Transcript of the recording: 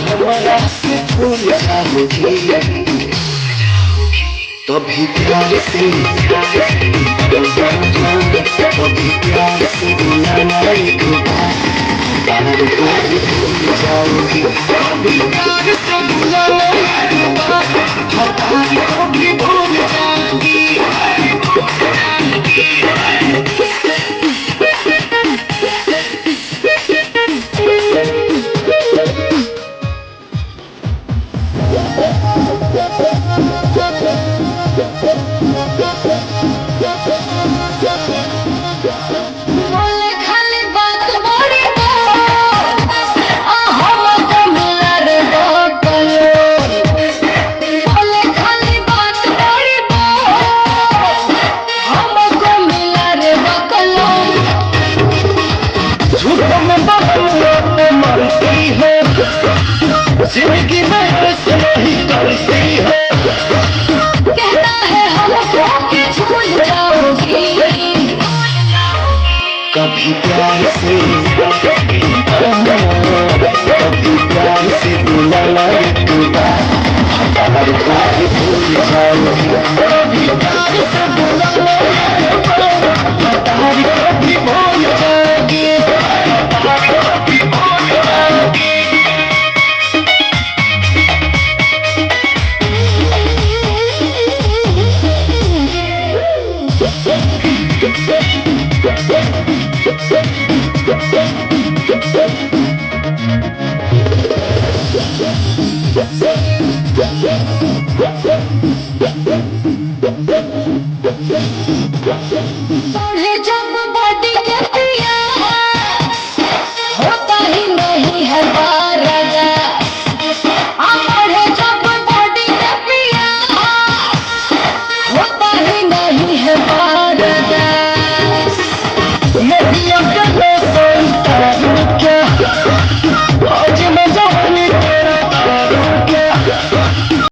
हमारा से भूल जाओगी तभी प्यार से कभी प्यार से बुलाना एक बार प्यार को भी भूल जाओगी कभी प्यार से बुलाना एक बार प्यार को भी भूल जाओगी जिंदगी में ऐसे नहीं करती है कहता है हमको कि झूल जाओगी कभी प्यार से कभी प्यार से बुलाना एक बार प्यार को भी भूल जाओगी कभी प्यार से बुलाना एक बार प्यार को भी भूल जाओगी प्यार को भी भूल जाओगी Yeah.